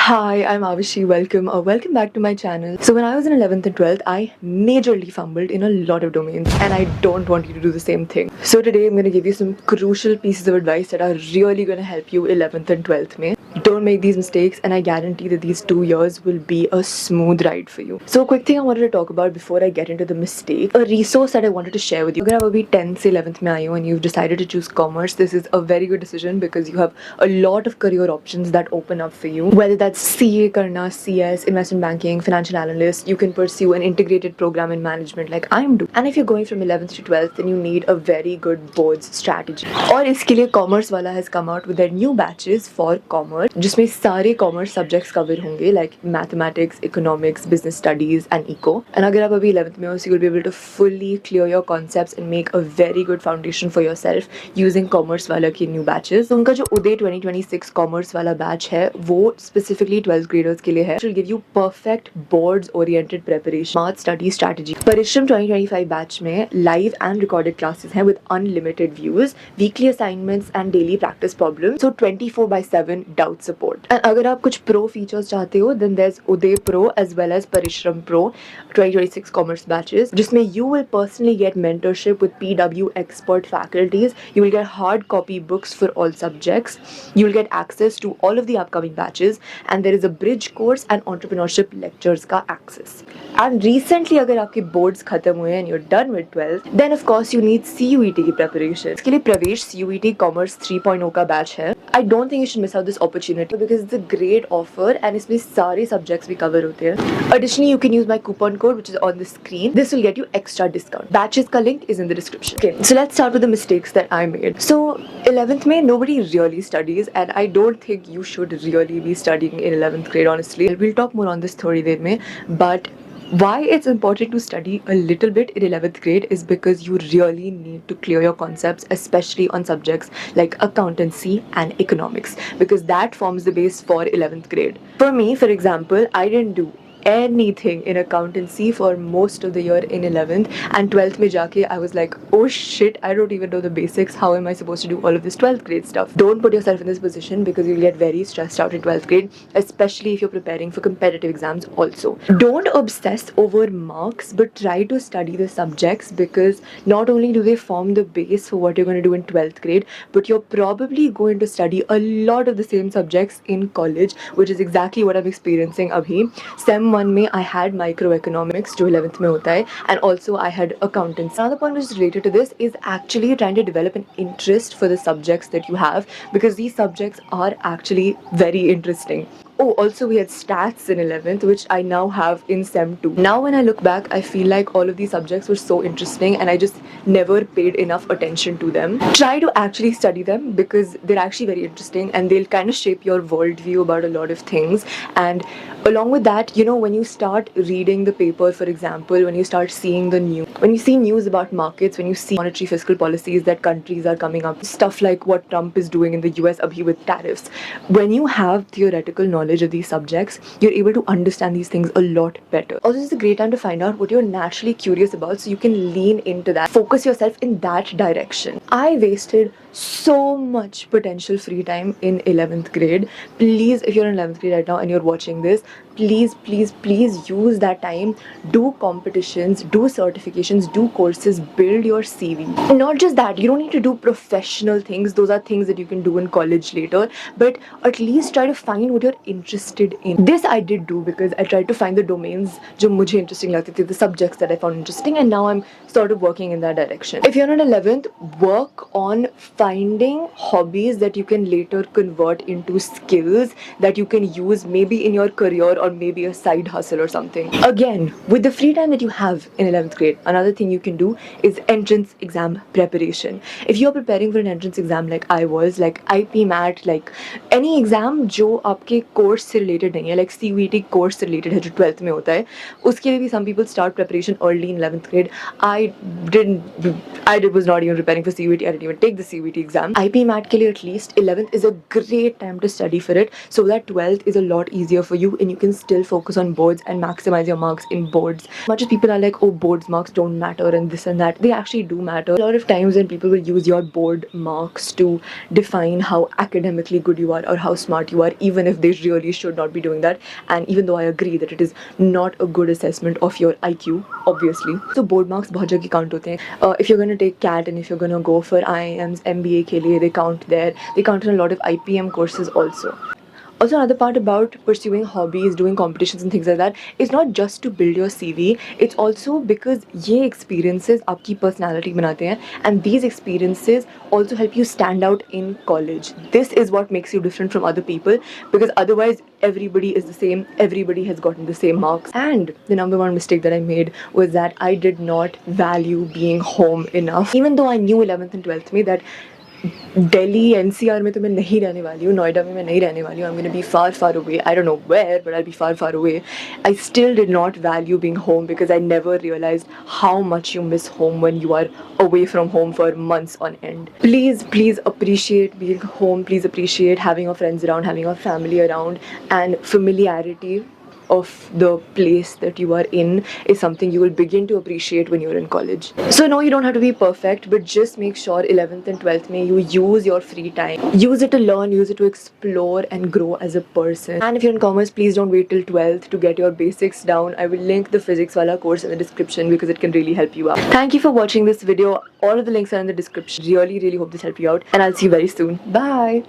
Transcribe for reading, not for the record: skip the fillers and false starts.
Hi, I'm Avishi. Welcome back to my channel. So when I was in 11th and 12th, I majorly fumbled in a lot of domains, and I don't want you to do the same thing. So today I'm going to give you some crucial pieces of advice that are really going to help you 11th and 12th में. Don't make these mistakes, and I guarantee that these 2 years will be a smooth ride for you. So a quick thing I wanted to talk about before I get into the mistake, a resource that I wanted to share with you. अगर आप अभी 10th से 11th में आए हो and you've decided to choose commerce, this is a very good decision because you have a lot of career options that open up for you. Whether that's CA karna, CS, investment banking, financial analyst, you can pursue an integrated program in management like I'm doing. And if you're going from 11th to 12th, then you need a very good boards strategy. और इसके लिए commerce वाला has come out with their new batches for commerce, जिसमें सारे commerce subjects cover होंगे like mathematics, economics, business studies and eco. And अगर आप अभी 11th में हो, so you'll be able to fully clear your concepts and make a very good foundation for yourself using commerce वाला के new batches. तो उनका जो उदय 2026 commerce वाला batch है, वो specifically 12th graders के लिए है. It will give you perfect boards oriented preparation, smart study strategy. परिश्रम 2025 batch में live and recorded classes हैं with unlimited views, weekly assignments and daily practice problems. So 24/7 doubt support. And अगर आप कुछ pro features चाहते हो, then there's Uday Pro as well as Parishram Pro 2026 commerce batches, जिसमें you will personally get mentorship with PW expert faculties. You will get hard copy books for all subjects. You will get access to all of the upcoming batches, and there is a bridge course and entrepreneurship lectures का access. And recently अगर आपके boards खत्म हुए and you're done with 12th, then of course you need CUET की preparation. इसके लिए प्रवेश CUET Commerce 3.0 का batch है. I don't think you should miss out this opportunity because it's a great offer and इसमें सारे subjects भी cover होते हैं. Additionally, you can use my coupon code which is on the screen. This will get you extra discount. Batches का link is in the description. Okay, so let's start with the mistakes that I made. So 11th में nobody really studies, and I don't think you should really be studying in 11th grade honestly. We'll talk more on this थोड़ी देर में, but why it's important to study a little bit in 11th grade is because you really need to clear your concepts, especially on subjects like accountancy and economics, because that forms the base for 11th grade. For me, for example, I didn't do anything in accountancy for most of the year in 11th, and 12th mein jaake I was like, oh shit, I don't even know the basics. How am I supposed to do all of this 12th grade stuff? Don't put yourself in this position because you'll get very stressed out in 12th grade, especially if you're preparing for competitive exams also. Don't obsess over marks, but try to study the subjects, because not only do they form the base for what you're going to do in 12th grade, but you're probably going to study a lot of the same subjects in college, which is exactly what I'm experiencing abhi. Sem 1 में I had microeconomics जो 11th में होता है, and also I had accountancy. Another point which is related to this is actually trying to develop an interest for the subjects that you have, because these subjects are actually very interesting. Oh, also we had stats in 11th, which I now have in Sem 2. Now when I look back, I feel like all of these subjects were so interesting and I just never paid enough attention to them. Try to actually study them because they're actually very interesting and they'll kind of shape your worldview about a lot of things. And along with that, you know, when you start reading the paper, for example, when you start seeing the news, when you see news about markets, when you see monetary fiscal policies that countries are coming up, stuff like what Trump is doing in the US abhi with tariffs, when you have theoretical knowledge of these subjects, you're able to understand these things a lot better. Also, it's a great time to find out what you're naturally curious about so you can lean into that, focus yourself in that direction. I wasted so much potential free time in 11th grade. Please, if you're in 11th grade right now and you're watching this, please use that time. Do competitions, do certifications, do courses, build your CV. Not just that, you don't need to do professional things. Those are things that you can do in college later, but at least try to find what you're interested in. This I did do because I tried to find the domains जो मुझे interesting लगते थे, the subjects that I found interesting, and now I'm sort of working in that direction. If you're in 11th, work on finding hobbies that you can later convert into skills that you can use maybe in your career or maybe a side hustle or something. Again, with the free time that you have in 11th grade, another thing you can do is entrance exam preparation. If you're preparing for an entrance exam like I was, like IP MAT, like any exam जो आपके course से related नहीं है, like CUET course से related है जो 12th में होता है, उसके लिए भी some people start preparation early in 11th grade. I was not even preparing for CUET. I didn't even take the CUET CET exam. IP MAT के लिए at least 11th is a great time to study for it, so that 12th is a lot easier for you and you can still focus on boards and maximize your marks in boards. Much as people are like, oh, boards marks don't matter and this and that, they actually do matter. A lot of times when people will use your board marks to define how academically good you are or how smart you are, even if they really should not be doing that, and even though I agree that it is not a good assessment of your IQ, obviously. So board marks बहुत जगह count होते हैं. If you're gonna take CAT and if you're gonna go for IIMs, MBA के लिए, they count there. They count in a lot of IPM courses also. Also, another part about pursuing hobbies, doing competitions and things like that is not just to build your CV. It's also because ये experiences आपकी personality बनाते हैं, and these experiences also help you stand out in college. This is what makes you different from other people, because otherwise everybody is the same, everybody has gotten the same marks. And the number one mistake that I made was that I did not value being home enough. Even though I knew 11th and 12th में that Delhi NCR में तो मैं नहीं रहने वाली हूँ, नोएडा में मैं नहीं रहने वाली हूँ, I'm gonna be far far away. I don't know where, but I'll be far far away. I still did not value being home because I never realized how much you miss home when you are away from home for months on end. Please appreciate being home. Please appreciate having your friends around, having your family around, and familiarity of the place that you are in is something you will begin to appreciate when you're in college. So no, you don't have to be perfect, but just make sure 11th and 12th may you use your free time. Use it to learn, use it to explore and grow as a person. And if you're in commerce, please don't wait till 12th to get your basics down. I will link the physics wala course in the description because it can really help you out. Thank you for watching this video. All of the links are in the description. Really hope this helped you out, and I'll see you very soon. Bye.